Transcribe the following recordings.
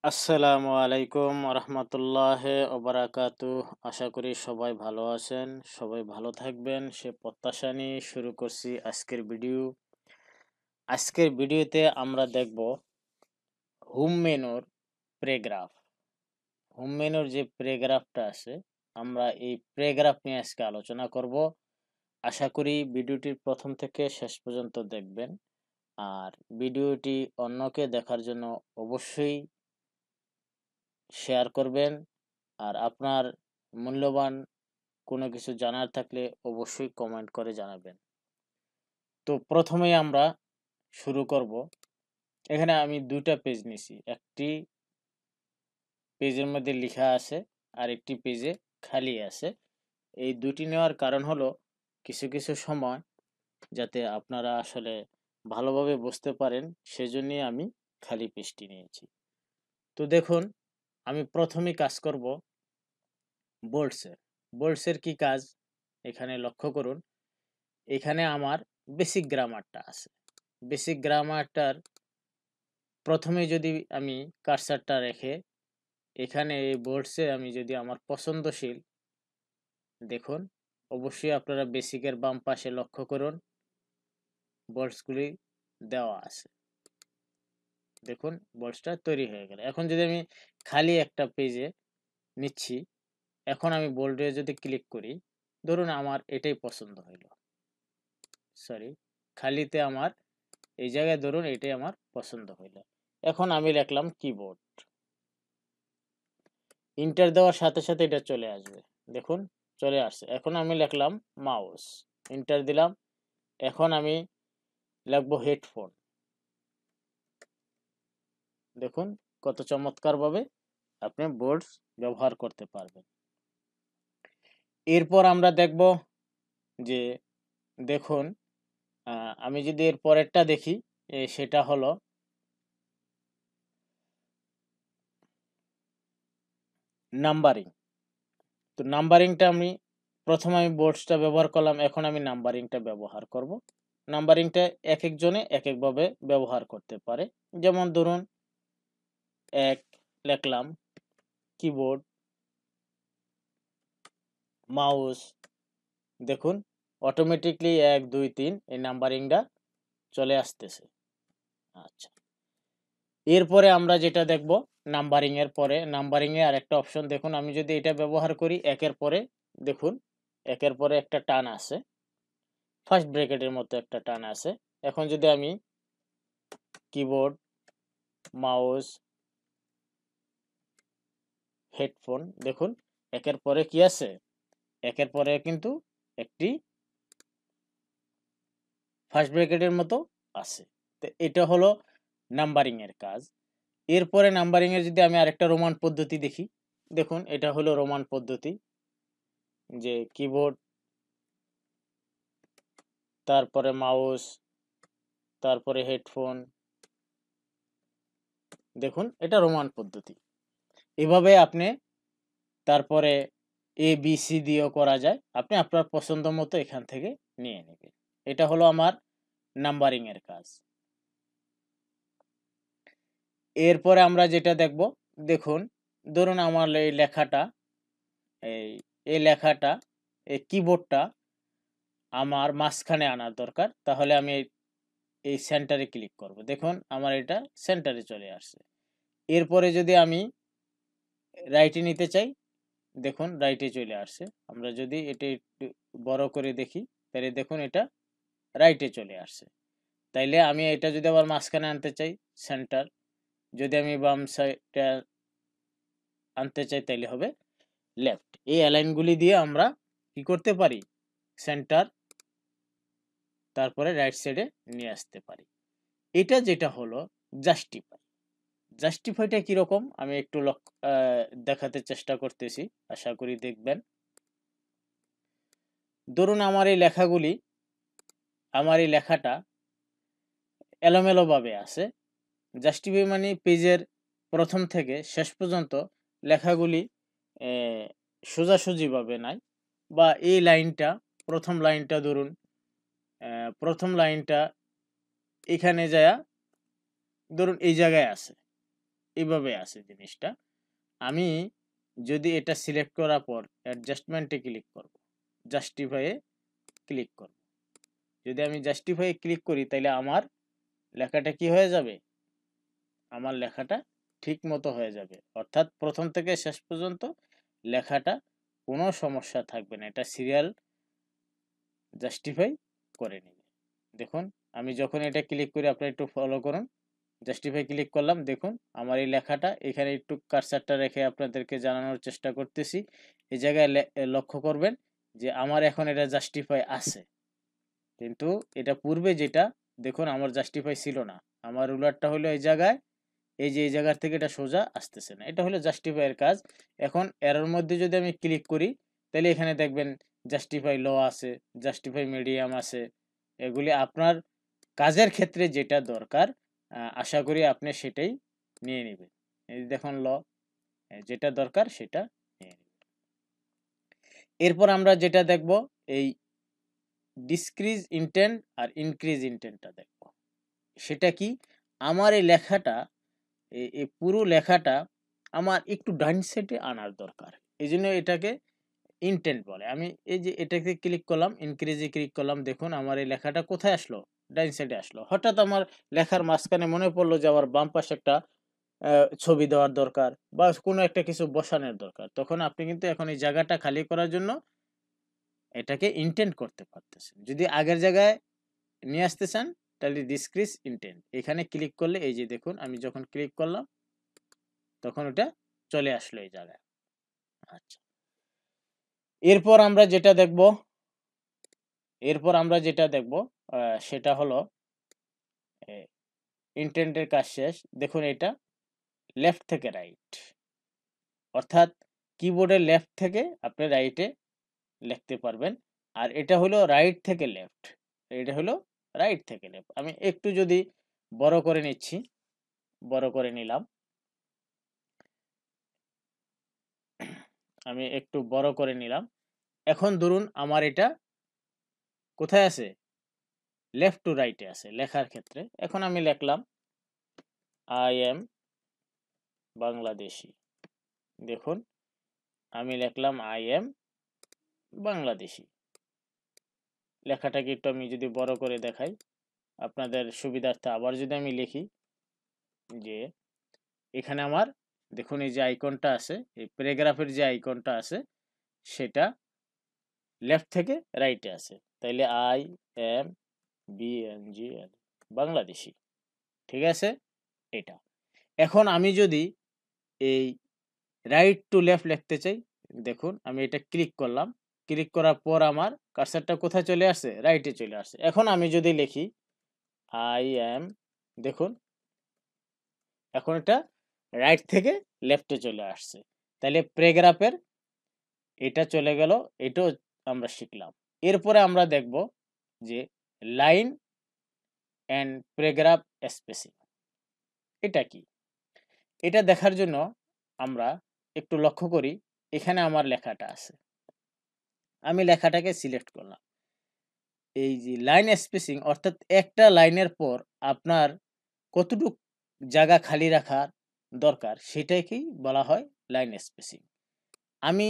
আসসালামু আলাইকুম রহমতুল্লাহ ওবারাকাতু। আশা করি সবাই ভালো আছেন, সবাই ভালো থাকবেন সে প্রত্যাশা নিয়ে শুরু করছি আজকের ভিডিও। আজকের ভিডিওতে আমরা দেখব হোম মেনুর প্যারাগ্রাফ। হোম মেনুর যে প্যারাগ্রাফটা আছে, আমরা এই প্যারাগ্রাফ নিয়ে আজকে আলোচনা করব। আশা করি ভিডিওটির প্রথম থেকে শেষ পর্যন্ত দেখবেন। আর ভিডিওটি অন্যকে দেখার জন্য অবশ্যই শেয়ার করবেন। আর আপনার মূল্যবান কোনো কিছু জানার থাকলে অবশ্যই কমেন্ট করে জানাবেন। তো প্রথমেই আমরা শুরু করব। এখানে আমি দুইটা পেজ নিছি, একটি পেজের মধ্যে লেখা আছে আর একটি পেজে খালি আছে। এই দুটি নেওয়ার কারণ হলো কিছু কিছু সময় যাতে আপনারা আসলে ভালোভাবে বুঝতে পারেন, সেজন্যই আমি খালি পেজটি নিয়েছি। তো দেখুন, আমি প্রথমেই কাজ করব বোল্টসের। বোল্টসের কি কাজ এখানে লক্ষ্য করুন। এখানে আমার বেসিক গ্রামারটা আছে। বেসিক গ্রামারটার প্রথমে যদি আমি কার্সারটা রেখে এখানে এই বোর্ডসে আমি যদি আমার পছন্দশীল, দেখুন অবশ্যই আপনারা বেসিকের বাম পাশে লক্ষ্য করুন, বোর্ডসগুলি দেওয়া আছে। দেখুন বোর্ডসটা তৈরি হয়ে গেল। এখন যদি আমি খালি একটা পেজে নিচ্ছি, এখন আমি বোল্ডে যদি ক্লিক করি, ধরুন আমার এটাই পছন্দ হইল, সরি খালিতে আমার এই জায়গায় ধরুন এটাই আমার পছন্দ হইল। এখন আমি লিখলাম কিবোর্ড, ইন্টার দেওয়ার সাথে সাথে এটা চলে আসবে। দেখুন চলে আসছে। এখন আমি লিখলাম মাউস, ইন্টার দিলাম। এখন আমি লিখবো হেডফোন। দেখুন কত চমৎকারভাবে আপনি বোর্ডস ব্যবহার করতে পারবেন। এরপর আমরা দেখব যে, দেখুন আমি যদি এর পরেরটা দেখি, সেটা হলো নাম্বারিং। তো নাম্বারিংটা আমি প্রথমে বোর্ডসটা ব্যবহার করলাম, এখন আমি নাম্বারিংটা ব্যবহার করব। নাম্বারিংটা এক একজনে এক একভাবে ব্যবহার করতে পারে। যেমন ধরুন 1 লিখলাম, কিবোর্ড, মাউস, দেখুন অটোমেটিকলি 1 2 3 এই নাম্বারিংটা চলে আসতেছে। আচ্ছা, এরপরে আমরা যেটা দেখব নাম্বারিং এর পরে, নাম্বারিং এ আরেকটা অপশন দেখুন, আমি যদি এটা ব্যবহার করি একের পরে, দেখুন একের পরে একটা টান আছে, ফার্স্ট ব্র্যাকেটের মতো একটা টান আছে। এখন যদি আমি কিবোর্ড, মাউস, হেডফোন, দেখুন একের পরে কি আছে, একের পরে কিন্তু একটি ফার্স্ট ব্র্যাকেটের মতো আছে। তো এটা হলো নাম্বারিং এর কাজ। এরপরে নাম্বারিং এর যদি আমি আরেকটা রোমান পদ্ধতি দেখি, দেখুন এটা হলো রোমান পদ্ধতি, যে কিবোর্ড, তারপরে মাউস, তারপরে হেডফোন, দেখুন এটা রোমান পদ্ধতি। এভাবে আপনি তারপরে এ বি সি দিয়েও করা যায়, আপনি আপনার পছন্দ মতো এখান থেকে নিয়ে নেবেন। এটা হলো আমার নাম্বারিং এর কাজ। এরপরে আমরা যেটা দেখব, দেখুন ধরুন আমার এই লেখাটা, এই এই লেখাটা, এই কিবোর্ডটা আমার মাঝখানে আনার দরকার। তাহলে আমি এই সেন্টারে ক্লিক করব। দেখুন আমার এটা সেন্টারে চলে আসছে। এরপরে যদি আমি রাইটে নিতে চাই, দেখুন রাইটে চলে আসছে। আমরা যদি এটা একটু বড় করে দেখি, তাহলে দেখুন এটা রাইটে চলে আসছে। তাইলে আমি এটা যদি আবার মাঝখানে আনতে চাই, সেন্টার, যদি আমি বাম সাইডে আনতে চাই তাইলে হবে লেফট। এই অ্যালাইনগুলি দিয়ে আমরা কি করতে পারি, সেন্টার তারপরে রাইট সাইডে নিয়ে আসতে পারি। এটা যেটা হলো জাস্টিফাই। জাস্টিফাইটা কিরকম আমি একটু দেখাতে চেষ্টা করতেছি, আশা করি দেখবেন। ধরুন আমার এই লেখাগুলি, আমার এই লেখাটা এলোমেলোভাবে আছে। জাস্টিফাই মানে পেজের প্রথম থেকে শেষ পর্যন্ত লেখাগুলি সোজাসুজিভাবে নাই, বা এই লাইনটা, প্রথম লাইনটা ধরুন, প্রথম লাইনটা এখানে যায়, ধরুন এই জায়গায় আছে, এইভাবে আছে জিনিসটা। আমি যদি এটা সিলেক্ট করার পর অ্যাডজাস্টমেন্টে ক্লিক করব, জাস্টিফাইয়ে ক্লিক করব, যদি আমি জাস্টিফাইয়ে ক্লিক করি তাহলে আমার লেখাটা কি হয়ে যাবে, আমার লেখাটা ঠিক মতো হয়ে যাবে, অর্থাৎ প্রথম থেকে শেষ পর্যন্ত লেখাটা কোনো সমস্যা থাকবে না, এটা সিরিয়াল জাস্টিফাই করে নেবে। দেখুন আমি যখন এটা ক্লিক করি, আপনারা একটু ফলো করুন, জাস্টিফাই ক্লিক করলাম, দেখুন আমার এই লেখাটা এখানে একটু কারসারটা রেখে আপনাদেরকে জানানোর চেষ্টা করতেছি। এই জায়গায় লক্ষ্য করবেন যে আমার এখন এটা জাস্টিফাই আছে, কিন্তু এটা পূর্বে যেটা দেখুন আমার জাস্টিফাই ছিল না, আমার রুলারটা হলো এই জায়গায়, এই যে এই জায়গার থেকে এটা সোজা আসতেছে না, এটা হলো জাস্টিফাইয়ের কাজ। এখন এরর মধ্যে যদি আমি ক্লিক করি তাহলে এখানে দেখবেন জাস্টিফাই লো আছে, জাস্টিফাই মিডিয়াম আছে, এগুলি আপনার কাজের ক্ষেত্রে যেটা দরকার আশা করি আপনি সেটাই নিয়ে নেবেন। এই দেখুন ল, যেটা দরকার সেটা নিয়ে নেবেন। এরপর আমরা যেটা দেখব এই ডিসক্রিজ ইন্টেন্ট আর ইনক্রিজ ইন্টেন্টটা দেখব। সেটা কি, আমার এই লেখাটা এই পুরো লেখাটা আমার একটু ডান সাইডে আনার দরকার, এই জন্য এটাকে ইন্টেন্ট বলে। আমি এই যে এটাকে ক্লিক করলাম, ইনক্রিজে ক্লিক করলাম, দেখুন আমার এই লেখাটা কোথায় আসলো, ডান সাইডে আসলো। হঠাৎ আমার লেখার মাঝখানে মনে পড়লো যে আমার বাম পাশে একটা ছবি দেওয়ার দরকার বা কোনো একটা কিছু বসানোর দরকার, তখন আপনি কিন্তু এখন এই জায়গাটা খালি করার জন্য এটাকে ইন্টেন্ট করতে পারতেছেন। যদি আগের জায়গায় নিয়ে আসতে চান তাহলে ডিসক্রিজ ইন্টেন্ট, এখানে ক্লিক করলে এই যে দেখুন আমি যখন ক্লিক করলাম তখন ওটা চলে আসলো এই জায়গায়। আচ্ছা, এরপর আমরা যেটা দেখব, সেটা হলো ইন্টেন্টের কাজ শেষ। দেখুন এটা লেফট থেকে রাইট, অর্থাৎ কিবোর্ডের লেফট থেকে আপনি রাইটে লিখতে পারবেন, আর এটা হলো রাইট থেকে লেফট, এটা হলো রাইট থেকে লেফট। আমি একটু যদি বড় করে নিচ্ছি, বড় করে নিলাম, আমি একটু বড় করে নিলাম। এখন ধরুন আমার এটা কোথায় আছে, লেফট টু রাইটে আছে লেখার ক্ষেত্রে। এখন আমি লিখলাম আই এম বাংলাদেশি, দেখুন আমি লিখলাম আই এম বাংলাদেশি। লেখাটাকে একটু আমি যদি বড় করে দেখাই আপনাদের সুবিধার্থে, আবার যদি আমি লিখি যে এখানে আমার দেখুন এই যে আইকনটা আছে, এই প্যারাগ্রাফের যে আইকনটা আছে সেটা লেফট থেকে রাইটে আছে, তাইলে আই এম BNGL বাংলাদেশি, ঠিক আছে এটা। এখন আমি যদি এই রাইট টু লেফট লিখতে চাই, দেখুন আমি এটা ক্লিক করলাম, ক্লিক করার পর আমার কার্সারটা কোথায় চলে আসছে, রাইটে চলে আসছে। এখন আমি যদি লিখি আই এম, দেখুন এখন এটা রাইট থেকে লেফটে চলে আসছে, তাহলে প্যারাগ্রাফের এটা চলে গেল, এটাও আমরা শিখলাম। এরপরে আমরা দেখব যে লাইন অ্যান্ড প্যারাগ্রাফ স্পেসিং, এটা কি, এটা দেখার জন্য আমরা একটু লক্ষ্য করি, এখানে আমার লেখাটা আছে, আমি লেখাটাকে সিলেক্ট করলাম, এই যে লাইন স্পেসিং অর্থাৎ একটা লাইনের পর আপনার কতটুকু জায়গা খালি রাখার দরকার সেটাকেই বলা হয় লাইন স্পেসিং। আমি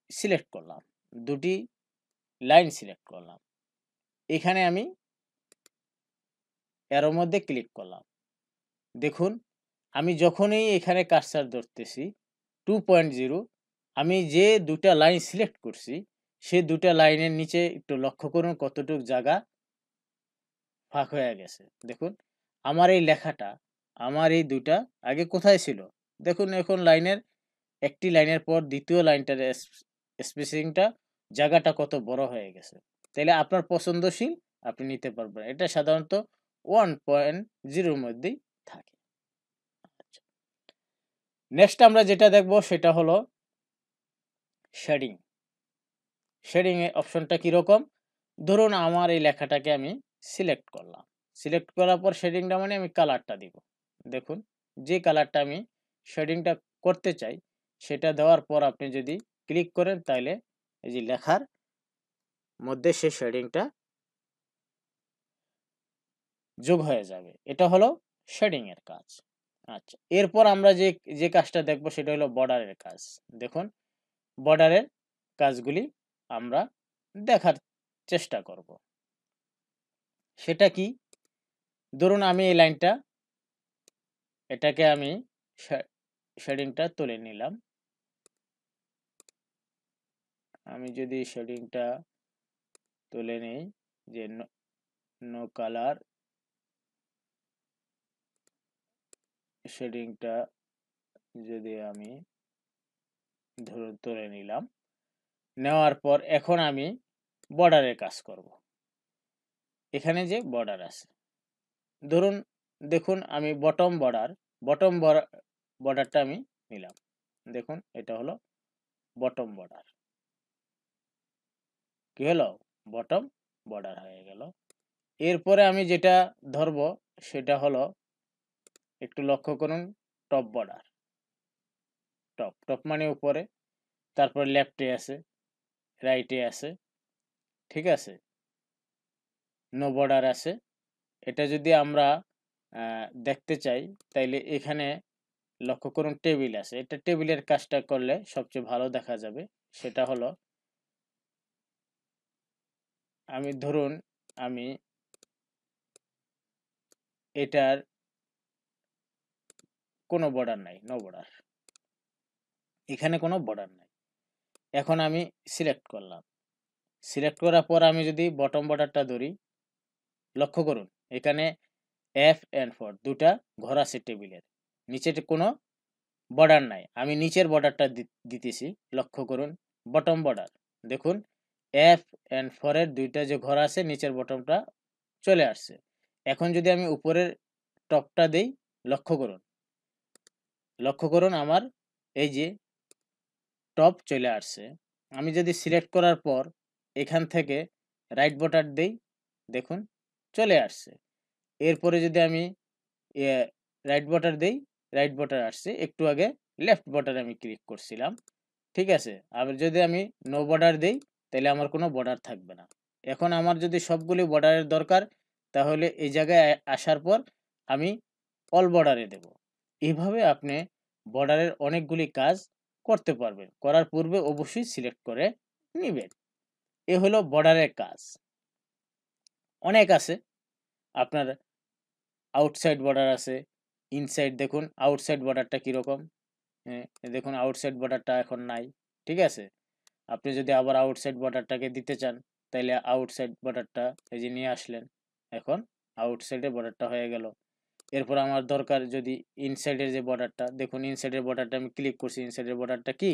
সিলেক্ট করলাম, দুটি লাইন সিলেক্ট করলাম, এখানে আমি এর মধ্যে ক্লিক করলাম, দেখুন আমি যখনই এখানে কার্সার ধরতেছি 2.0, আমি যে দুটা লাইন সিলেক্ট করছি সে দুটা লাইনের নিচে একটু লক্ষ্য করুন কতটুকু জায়গা ফাঁক হয়ে গেছে। দেখুন আমার এই লেখাটা, আমার এই দুটা আগে কোথায় ছিল, দেখুন এখন লাইনের একটি লাইনের পর দ্বিতীয় লাইনটার স্পেসিংটা জায়গাটা কত বড় হয়ে গেছে। তাহলে আপনার পছন্দশীল আপনি নিতে পারবেন, এটা সাধারণত 1.0 মধ্যেই থাকে। আচ্ছা, নেক্সট আমরা যেটা দেখব সেটা হলো শেডিং। শেডিং এর অপশনটা কিরকম, ধরুন আমার এই লেখাটাকে আমি সিলেক্ট করলাম, সিলেক্ট করার পর শেডিংটা মানে আমি কালারটা দিব, দেখুন যে কালারটা আমি শেডিংটা করতে চাই সেটা দেওয়ার পর আপনি যদি ক্লিক করেন তাহলে এই যে লেখার মধ্যে সেই শেডিংটা যোগ হয়ে যাবে, এটা হলো শেডিং এর কাজ। আচ্ছা, এরপর আমরা যে যে কাজটা দেখব সেটা হলো বর্ডারের কাজ। দেখুন বর্ডারের কাজগুলি আমরা দেখার চেষ্টা করব। সেটা কি? ধরুন আমি এই লাইনটা, এটাকে আমি শেডিংটা তুলে নিলাম। আমি যদি শেডিংটা তুলে নেই, যে নো কালার শেডিংটা যদি আমি ধরুন তুলে নিলাম, নেওয়ার পর এখন আমি বর্ডারের কাজ করব। এখানে যে বর্ডার আছে, ধরুন দেখুন আমি বটম বর্ডারটা আমি নিলাম। দেখুন এটা হলো বটম বর্ডার। কি হলো? বটম বর্ডার হয়ে গেল। এরপরে আমি যেটা ধরব সেটা হলো, একটু লক্ষ্য করুন, টপ বর্ডার। টপ মানে উপরে, তারপর লেফটে আছে, রাইটে আছে, ঠিক আছে, নো বর্ডার আছে। এটা যদি আমরা দেখতে চাই তাইলে এখানে লক্ষ্য করুন টেবিল আছে। এটা টেবিলের কাজটা করলে সবচেয়ে ভালো দেখা যাবে। সেটা হলো, আমি ধরুন আমি এটার কোনো বর্ডার নাই, নো বর্ডার, এখানে কোনো বর্ডার নাই। এখন আমি সিলেক্ট করলাম। সিলেক্ট করার পর আমি যদি বটম বর্ডারটা ধরি, লক্ষ্য করুন এখানে এফ এন্ড 4 দুটা ঘর আছে টেবিলের, নিচে কোনো বর্ডার নাই। আমি নিচের বর্ডারটা দিতেছি, লক্ষ্য করুন বটম বর্ডার। দেখুন এফ এন্ড 4 এর দুইটা যে ঘর আছে, নিচের বটমটা চলে আসছে। এখন যদি আমি উপরের টপটা দেই, লক্ষ্য করুন আমার এই যে টপ চলে আসছে। আমি যদি সিলেক্ট করার পর এখান থেকে রাইট বর্ডার দেই, দেখুন চলে আসছে। এরপরে যদি আমি রাইট বর্ডার দেই, রাইট বর্ডার আসছে। একটু আগে লেফট বর্ডারে আমি ক্লিক করছিলাম, ঠিক আছে। আবার যদি আমি নো বর্ডার দেই, তাহলে আমার কোনো বর্ডার থাকবে না। এখন আমার যদি সবগুলি বর্ডারের দরকার, তাহলে এই জায়গায় আসার পর আমি অল বর্ডারে দেব। এইভাবে আপনি বর্ডারের অনেকগুলি কাজ করতে পারবেন। করার পূর্বে অবশ্যই সিলেক্ট করে নিবেন। এ হলো বর্ডারের কাজ। অনেক আছে, আপনার আউটসাইড বর্ডার আছে, ইনসাইড। দেখুন আউটসাইড বর্ডারটা কীরকম, দেখুন আউটসাইড বর্ডারটা এখন নাই, ঠিক আছে। আপনি যদি আবার আউটসাইড বর্ডারটাকে দিতে চান, তাহলে আউটসাইড বর্ডারটা এই যে নিয়ে আসলেন, এখন আউটসাইডের বর্ডারটা হয়ে গেল। এরপর আমার দরকার যদি ইনসাইডের যে বর্ডারটা, দেখুন ইনসাইডের বর্ডারটা আমি ক্লিক করছি, ইনসাইডের বর্ডারটা কি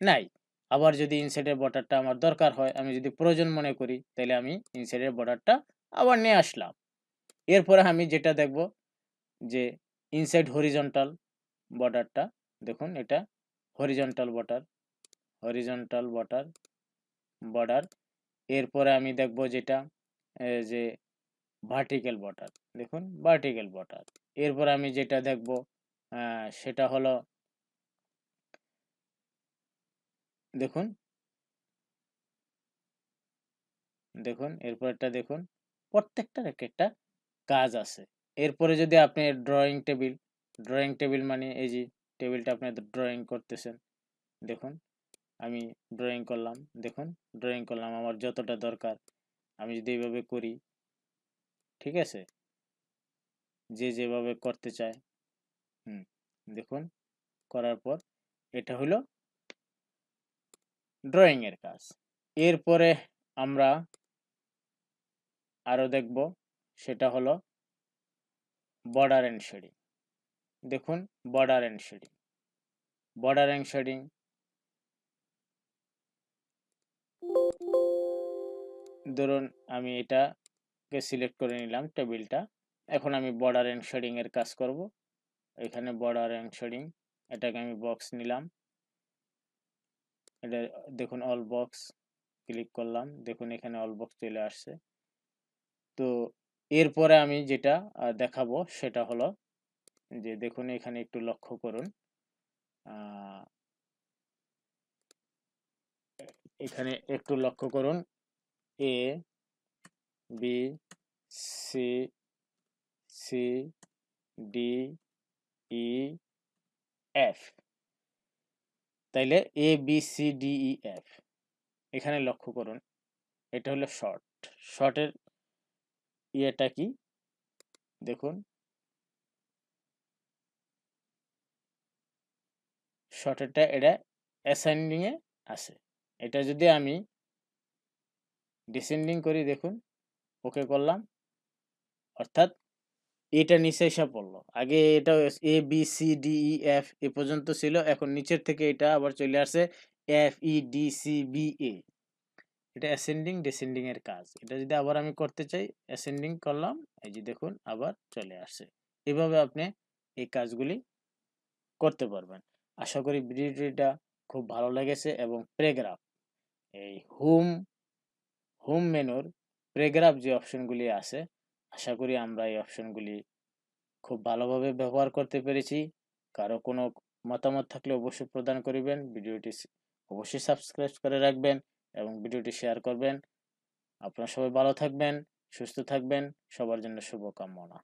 নাই। আবার যদি ইনসাইডের বর্ডারটা আমার দরকার হয়, আমি যদি প্রয়োজন মনে করি, তাহলে আমি ইনসাইডের বর্ডারটা আবার নিয়ে আসলাম। এরপরে আমি যেটা দেখব যে ইনসাইড হরিজন্টাল বর্ডারটা, দেখুন এটা হরিজন্টাল বর্ডার। এরপরে আমি দেখব যেটা যে ভার্টিক্যাল বর্ডার, দেখুন ভার্টিক্যাল বর্ডার। এরপর আমি যেটা দেখব সেটা হলো, দেখুন এরপরটা দেখুন, প্রত্যেকটার এক একটা কাজ আছে। এরপরে যদি আপনি ড্রয়িং টেবিল মানে এই যে টেবিলটা আপনি ড্রয়িং করতেছেন, দেখুন আমি ড্রয়িং করলাম, দেখুন ড্রয়িং করলাম আমার যতটা দরকার। আমি যদি এইভাবে করি, ঠিক আছে, যে যেভাবে করতে চায়, দেখুন করার পর এটা হলো ড্রয়িং এর কাজ। এরপরে আমরা আরো দেখব, সেটা হলো বর্ডার এন্ড শেডিং। দেখুন বর্ডার এন্ড শেডিং ধরুন আমি এটাকে সিলেক্ট করে নিলাম টেবিলটা। এখন আমি বর্ডার এন্ড শেডিং এর কাজ করব। এখানে বর্ডার এন্ড শেডিং, এটাকে আমি বক্স নিলাম, এটা দেখুন অল বক্স ক্লিক করলাম, দেখুন এখানে অল বক্স চলে আসছে। তো এরপরে আমি যেটা দেখাবো সেটা হলো যে দেখুন এখানে একটু লক্ষ্য করুন, এখানে একটু লক্ষ্য করুন, A B C C D E F, তাইলে A B C D E F. এখানে লক্ষ্য করুন, এটা হলো শর্ট। শর্টের ইয়েটা কি দেখুন, শর্টেরটা এটা অ্যাসেন্ডিং এ আছে। এটা যদি আমি ডিসেন্ডিং করি, দেখুন ওকে করলাম, অর্থাৎ এটা নিচে এসে পড়লো। আগে এটা A B C D E F A পর্যন্ত ছিল, এখন নিচের থেকে এটা আবার চলে আসছে F E D C B A. এটা অ্যাসেন্ডিং ডিসেন্ডিং এর কাজ। এটা যদি আবার আমি করতে চাই, অ্যাসেন্ডিং করলাম, এই যে দেখুন আবার চলে আসছে। এভাবে আপনি এই কাজগুলি করতে পারবেন। আশা করি ভিডিওটা খুব ভালো লেগেছে। এবং প্যারাগ্রাফ, এই হোম মেনুর প্যারাগ্রাফ যে অপশনগুলি আছে, আশা করি আমরা এই অপশনগুলি খুব ভালোভাবে ব্যবহার করতে পেরেছি। কারো কোনো মতামত থাকলে অবশ্যই প্রদান করিবেন। ভিডিওটি অবশ্যই সাবস্ক্রাইব করে রাখবেন এবং ভিডিওটি শেয়ার করবেন। আপনারা সবাই ভালো থাকবেন, সুস্থ থাকবেন, সবার জন্য শুভকামনা।